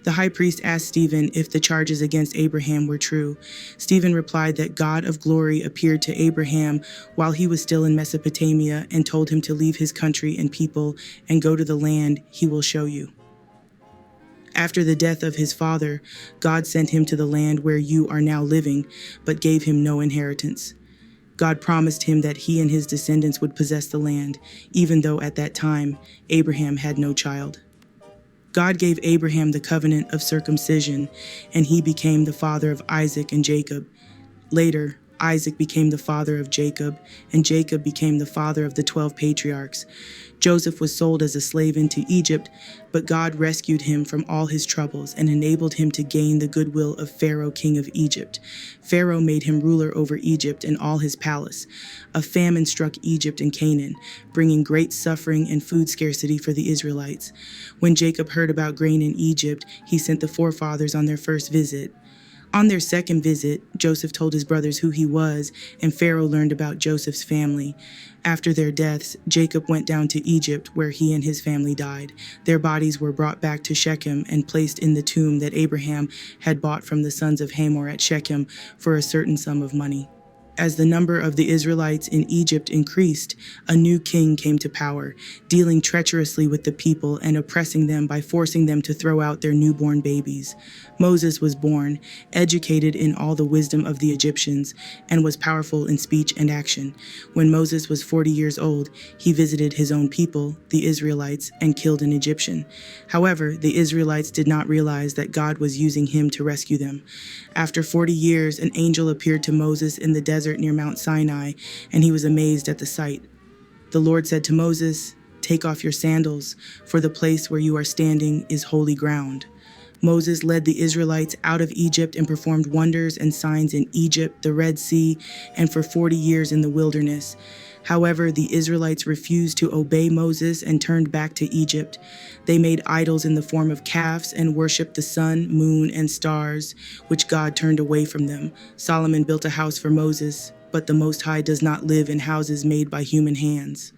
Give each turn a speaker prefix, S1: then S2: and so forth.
S1: The high priest asked Stephen if the charges against Abraham were true. Stephen replied that God of glory appeared to Abraham while he was still in Mesopotamia and told him to leave his country and people and go to the land he will show you. After the death of his father, God sent him to the land where you are now living, but gave him no inheritance. God promised him that he and his descendants would possess the land, even though at that time Abraham had no child. God gave Abraham the covenant of circumcision, and he became the father of Isaac and Jacob. Later, Isaac became the father of Jacob, and Jacob became the father of the 12 patriarchs. Joseph was sold as a slave into Egypt, but God rescued him from all his troubles and enabled him to gain the goodwill of Pharaoh, king of Egypt. Pharaoh made him ruler over Egypt and all his palace. A famine struck Egypt and Canaan, bringing great suffering and food scarcity for the Israelites. When Jacob heard about grain in Egypt, he sent the forefathers on their first visit. On their second visit, Joseph told his brothers who he was, and Pharaoh learned about Joseph's family. After their deaths, Jacob went down to Egypt, where he and his family died. Their bodies were brought back to Shechem and placed in the tomb that Abraham had bought from the sons of Hamor at Shechem for a certain sum of money. As the number of the Israelites in Egypt increased, a new king came to power, dealing treacherously with the people and oppressing them by forcing them to throw out their newborn babies. Moses was born, educated in all the wisdom of the Egyptians, and was powerful in speech and action. When Moses was 40 years old, he visited his own people, the Israelites, and killed an Egyptian. However, the Israelites did not realize that God was using him to rescue them. After 40 years, an angel appeared to Moses in the desert near Mount Sinai, and he was amazed at the sight. The Lord said to Moses, "Take off your sandals, for the place where you are standing is holy ground." Moses led the Israelites out of Egypt and performed wonders and signs in Egypt, the Red Sea, and for 40 years in the wilderness. However, the Israelites refused to obey Moses and turned back to Egypt. They made idols in the form of calves and worshipped the sun, moon, and stars, which God turned away from them. Solomon built a house for Moses, but the Most High does not live in houses made by human hands.